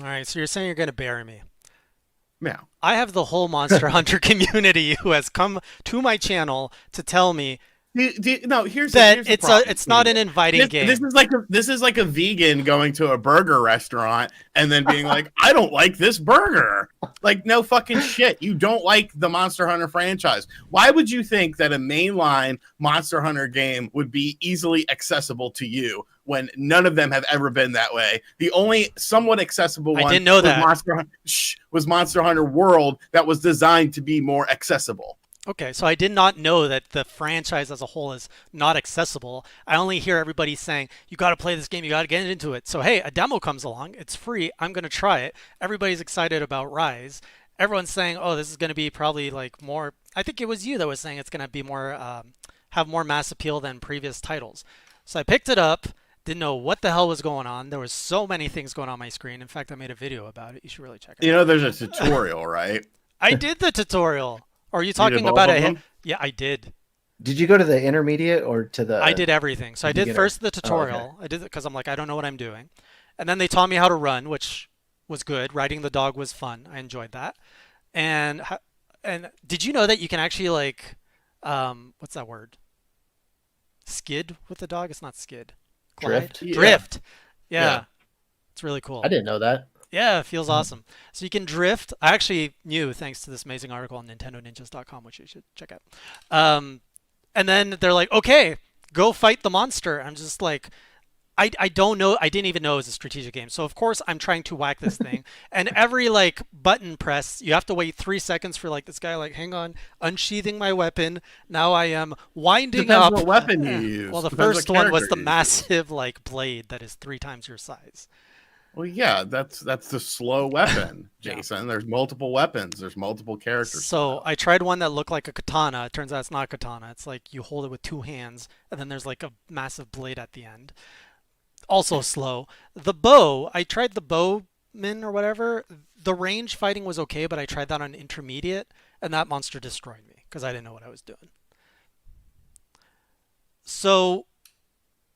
All right, so you're saying you're going to bury me. Yeah. I have the whole Monster Hunter community who has come to my channel to tell me No, here's the that here's the problem, it's not Peter. an inviting This game. is like a vegan going to a burger restaurant and then being like, I don't like this burger. Like, no fucking shit. You don't like the Monster Hunter franchise. Why would you think that a mainline Monster Hunter game would be easily accessible to you when none of them have ever been that way? The only somewhat accessible I one didn't know was that. Monster Hunter World, that was designed to be more accessible. Okay, so I did not know that the franchise as a whole is not accessible. I only hear everybody saying, you got to play this game, you got to get into it. So, hey, a demo comes along, it's free, I'm going to try it. Everybody's excited about Rise. Everyone's saying, oh, this is going to be probably like more. I think it was you that was saying it's going to be more, have more mass appeal than previous titles. So I picked it up, didn't know what the hell was going on. There was so many things going on my screen. In fact, I made a video about it. You should really check it You know, out. there's a tutorial, right? I did the tutorial. Are you You did talking both about of a hit? them? Yeah, I did. Did you go to the intermediate or to I the did everything. So I did beginner? first the Oh, okay. tutorial. I did it because I'm like, I don't know what I'm doing. And then they taught me how to run, which was good. Riding the dog was fun. I enjoyed that. And and did you know that you can actually like, what's that word? Skid with the dog? It's not skid. Glide? Drift? Yeah. Drift. Yeah. Yeah, it's really cool. I didn't know that. Yeah, it feels awesome. So you can drift. I actually knew thanks to this amazing article on NintendoNinjas.com, which you should check out. And then they're like, okay, go fight the monster. I'm just like, I don't know. I didn't even know it was a strategic game. So of course I'm trying to whack this thing. And every like button press, you have to wait 3 seconds for like this guy like, hang on, unsheathing my weapon. Now I am winding Depends up. what weapon you use. Well, the Depends first what one was character the you use. massive like blade that is 3 times your size. Well, yeah, that's the slow weapon, Yeah. Jason. There's multiple weapons. There's multiple characters. So I tried one that looked like a katana. It turns out it's not a katana. It's like you hold it with 2 hands, and then there's like a massive blade at the end. Also slow. The bow, I tried the bowman or whatever. The range fighting was okay, but I tried that on intermediate, and that monster destroyed me because I didn't know what I was doing. So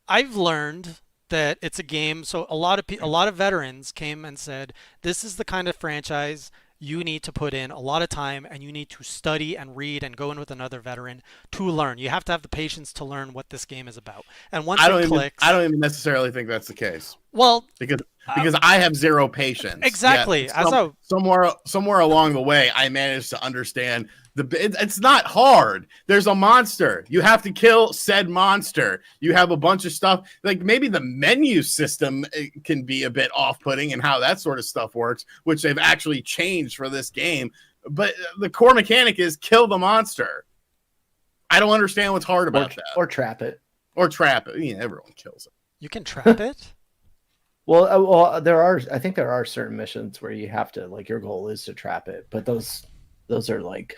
I've learned that it's a game. So a lot of veterans came and said, "This is the kind of franchise you need to put in a lot of time, and you need to study and read and go in with another veteran to learn. You have to have the patience to learn what this game is about." And once it clicks, I don't even necessarily think that's the case well, because I have zero patience. exactly. Yet somewhere along the way, I managed to understand it's not hard. There's a monster. You have to kill said monster. You have a bunch of stuff. Like maybe the menu system can be a bit off-putting and how that sort of stuff works, which they've actually changed for this game. But the core mechanic is kill the monster. I don't understand what's hard about that. Or trap it. Or trap it. You know, everyone kills it. you can trap it. Well, there are. I think there are certain missions where you have to like your goal is to trap it, but those are like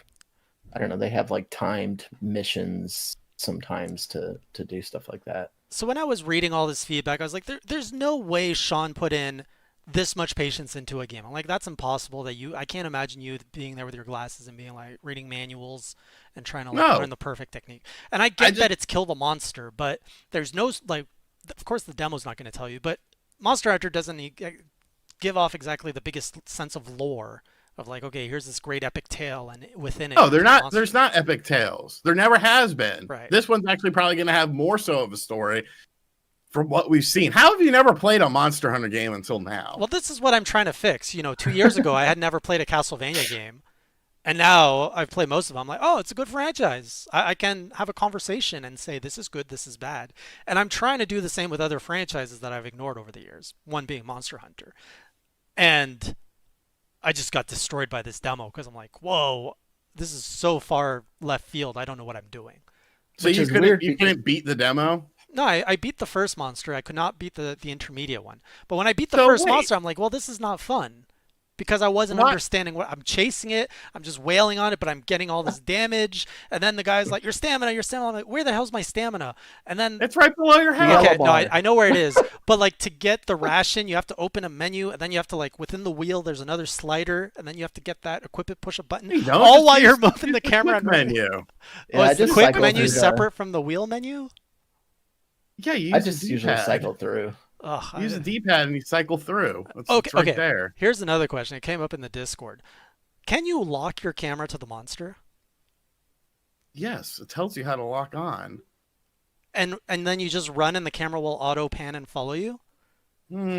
I don't know. They have like timed missions sometimes to do stuff like that. So when I was reading all this feedback, I was like, there's no way Sean put in this much patience into a game. I'm like, that's impossible. I can't imagine you being there with your glasses and being like reading manuals and trying to like No. learn the perfect technique. And I get that it's kill the monster, but there's no like, of course the demo's not going to tell you, but Monster Hunter doesn't give off exactly the biggest sense of lore of like, okay, here's this great epic tale, and within it, No, they're not. monster. There's not epic tales. There never has been. Right. This one's actually probably going to have more so of a story from what we've seen. How have you never played a Monster Hunter game until now? Well, this is what I'm trying to fix. 2 years ago, I had never played a Castlevania game. And now I've played most of them. I'm like, oh, it's a good franchise. I can have a conversation and say, this is good, this is bad. And I'm trying to do the same with other franchises that I've ignored over the years, one being Monster Hunter. And I just got destroyed by this demo because I'm like, whoa, this is so far left field. I don't know what I'm doing. So Which you is couldn't weird you couldn't beat the demo? No, I beat the first monster. I could not beat the intermediate one. But when I beat the So first wait. monster, I'm like, well, this is not fun. Because I wasn't What? understanding what I'm chasing it. I'm just wailing on it, but I'm getting all this damage. And then the guy's like, your stamina, your stamina. I'm like, where the hell's my stamina? And then, It's right below your head. Yellow okay, no, bar. I know where it is. But like to get the ration, you have to open a menu, and then you have to like within the wheel, there's another slider, and then you have to get that, equip it, push a button, You don't. all Just while use- you're moving use the camera. quick And menu. Yeah, oh, I is the just quick cycle menu through separate from the wheel menu? Yeah, you I use just the usually D-pad. cycle through. Ugh, Use the D-pad and you cycle through. okay, It's right okay. there. Here's another question. It came up in the Discord. Can you lock your camera to the monster? Yes, it tells you how to lock on. And then you just run and the camera will auto pan and follow you?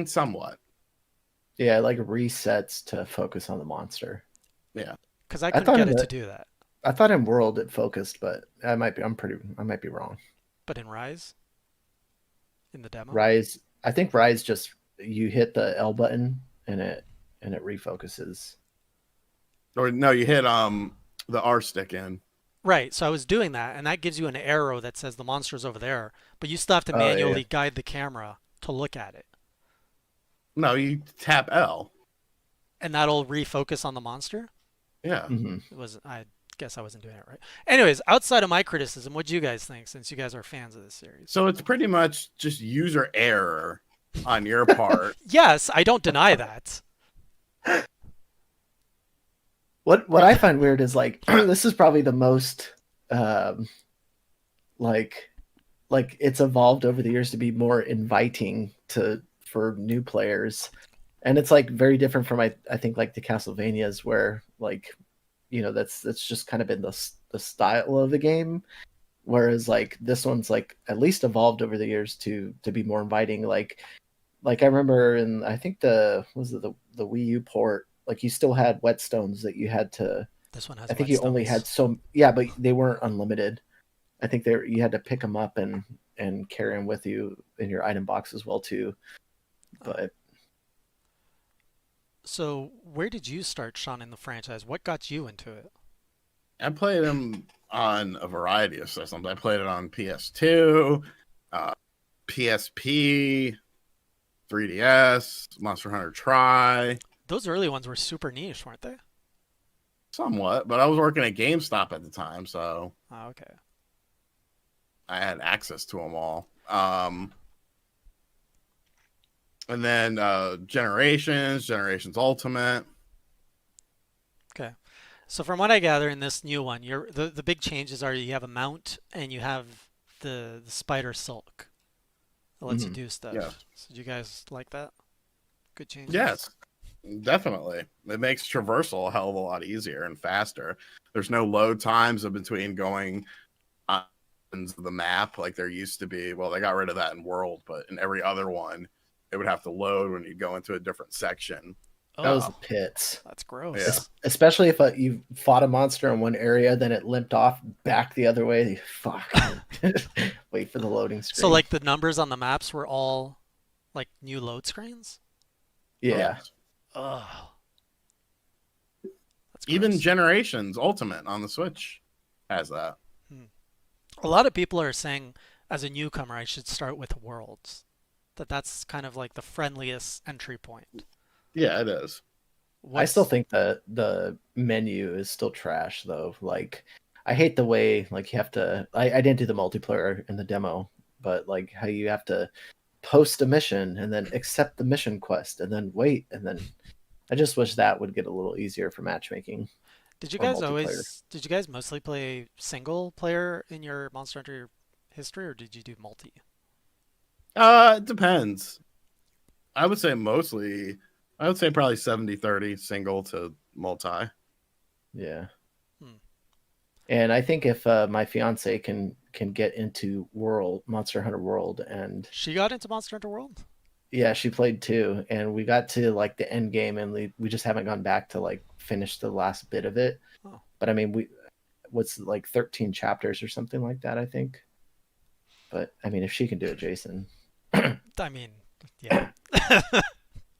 Somewhat. Yeah, it like resets to focus on the monster. Yeah. Because I I couldn't thought get in it to the do that. I thought in World it focused, but I might be wrong. But in Rise, in the demo, Rise, I think Rise just you hit the L button and it refocuses. Or no, you hit the R stick in. right? So I was doing that, and that gives you an arrow that says the monster's over there, but you still have to Oh yeah. manually guide the camera to look at it, No, you tap L. and that'll refocus on the monster. Yeah. Hmm. It was I guess I wasn't doing it right. Anyways, outside of my criticism, what do you guys think? Since you guys are fans of this series, So it's pretty much just user error on your part. yes, I don't deny that. What I find weird is like this is probably the most um, like it's evolved over the years to be more inviting to for new players, and it's like very different from I think like the Castlevanias where like that's just kind of been the style of the game, whereas like this one's like at least evolved over the years to be more inviting. Like I remember in I think the Wii U port, like you still had whetstones that you had to. This one has I think you only had whetstones. yeah, but they weren't unlimited. I think you had to pick them up and carry them with you in your item box as well too. But So where did you start, Sean, in the franchise? What got you into it? I played them on a variety of systems. I played it on PS2, PSP, 3DS, Monster Hunter Tri, Those early ones were super niche, weren't they? somewhat. But I was working at GameStop at the time, so Oh, okay. I had access to them all. And then Generations Ultimate. Okay. So from what I gather in this new one, the big changes are you have a mount and you have the spider silk that lets you mhm. do stuff. Yeah. So do you guys like that? Good changes. Yes, definitely. It makes traversal a hell of a lot easier and faster. There's no load times in between going on the map like there used to be. Well, they got rid of that in World, but in every other one, it would have to load when you go into a different section. That was Oh, the pits. that's gross. Yeah. Especially if you fought a monster in one area, then it limped off back the other way. Fuck. Wait for the loading screen. So like the numbers on the maps were all like new load screens? yeah, Oh, that's Even gross. Generations Ultimate on the Switch has that. A lot of people are saying as a newcomer I should start with Worlds. That's kind of like the friendliest entry point. Yeah, it is. I still What's think the menu is still trash though. Like I hate the way like you have to. I didn't do the multiplayer in the demo, but like how you have to post a mission and then accept the mission quest and then wait and then I just wish that would get a little easier for matchmaking Did you or guys multiplayer. mostly play single player in your Monster Hunter history or did you do multi? It depends. I would say probably 70-30 single to multi. Yeah. Hmm. And I think if my fiance can get into Monster Hunter World, and She got into Monster Hunter World? yeah, she played too, and we got to like the end game, and we just haven't gone back to like finish the last bit of it. Oh. But I mean, what's like 13 chapters or something like that, I think. But I mean, if she can do it, I mean, yeah.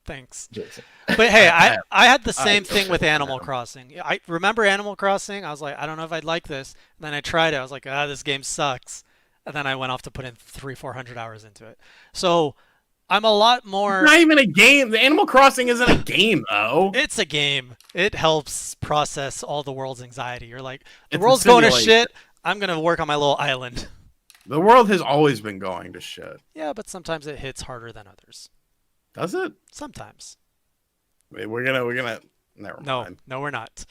Thanks. Jason. But hey, I had the I same feel thing with bad for Animal him. Crossing. I remember Animal Crossing. I was like, I don't know if I'd like this. And then I tried it. I was like, this game sucks. And then I went off to put in 300-400 hours into it. So I'm a lot It's more. not even a game. The Animal Crossing isn't a game, though. It's a game. It helps process all the world's anxiety. You're like, the It's a world's going to simulation. shit. I'm going to work on my little island. The world has always been going to shit. Yeah, but sometimes it hits harder than others. Does it? Sometimes. Wait, we're gonna. Never No, mind. no, we're not.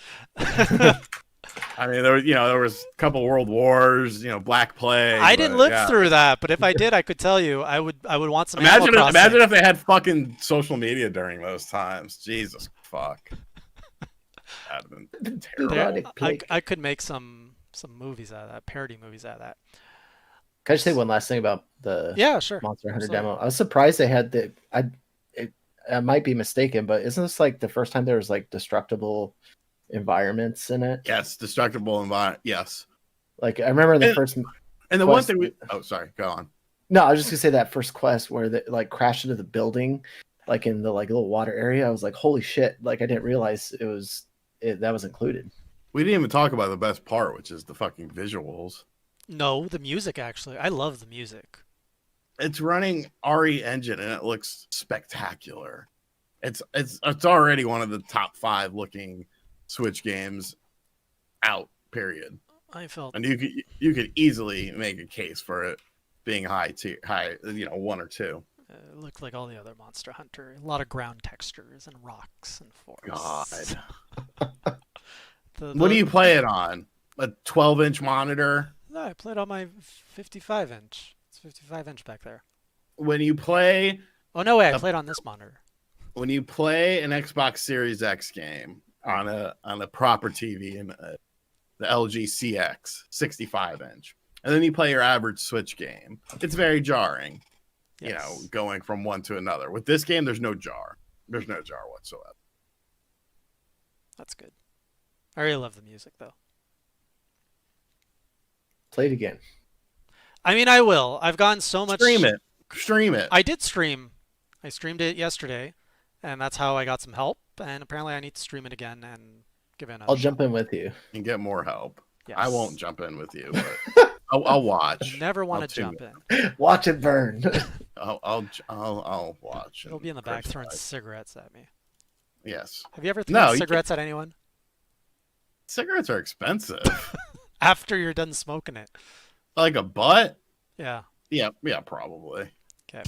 I mean, there was a couple World Wars, Black Plague. I didn't but, live yeah. through that, but if I did, I could tell you. I would want some Animal Crossing. Imagine if they had fucking social media during those times. Jesus fuck. That'd have been terrible. I could make some movies out of that, parody movies out of that. Can I just say one last thing about the Sure. Monster Hunter Absolutely. demo? I was surprised they had I might be mistaken, but isn't this like the first time there was like destructible environments in it? Yes, destructible environment. Yes. Like I remember the first. And the one thing sorry, go on. No, I was just gonna say that first quest where they like crashed into the building, like in the like little water area. I was like, holy shit! Like I didn't realize that was included. We didn't even talk about the best part, which is the fucking visuals. No, the music actually. I love the music. It's running RE engine and it looks spectacular. It's already one of the top 5 looking Switch games out. Period. I felt, and you could easily make a case for it being high, 1 or 2. it looked like all the other Monster Hunter. A lot of ground textures and rocks and forests. God. What do you play it on? A 12-inch monitor? No, I played on my 55-inch. It's 55-inch back there. When you play... Oh, no way. I played on this monitor. When you play an Xbox Series X game on a proper TV in the LG CX 65-inch, and then you play your average Switch game, it's very jarring, Yes. going from one to another. With this game, there's no jar. There's no jar whatsoever. That's good. I really love the music, though. Play it again. I mean, I will. I've gotten so much... Stream it. I did stream. I streamed it yesterday, and that's how I got some help. And apparently I need to stream it again and give it another I'll shot. jump in with you. And get more help. Yes. I won't jump in with you, but I'll watch. Never want I'll to jump tune in. Watch it burn. I'll watch. It'll be in the back throwing cigarettes at me. Yes. Have you ever thrown you cigarettes at anyone? Cigarettes are expensive. After you're done smoking it. Like a butt? Yeah. Yeah, probably. Okay.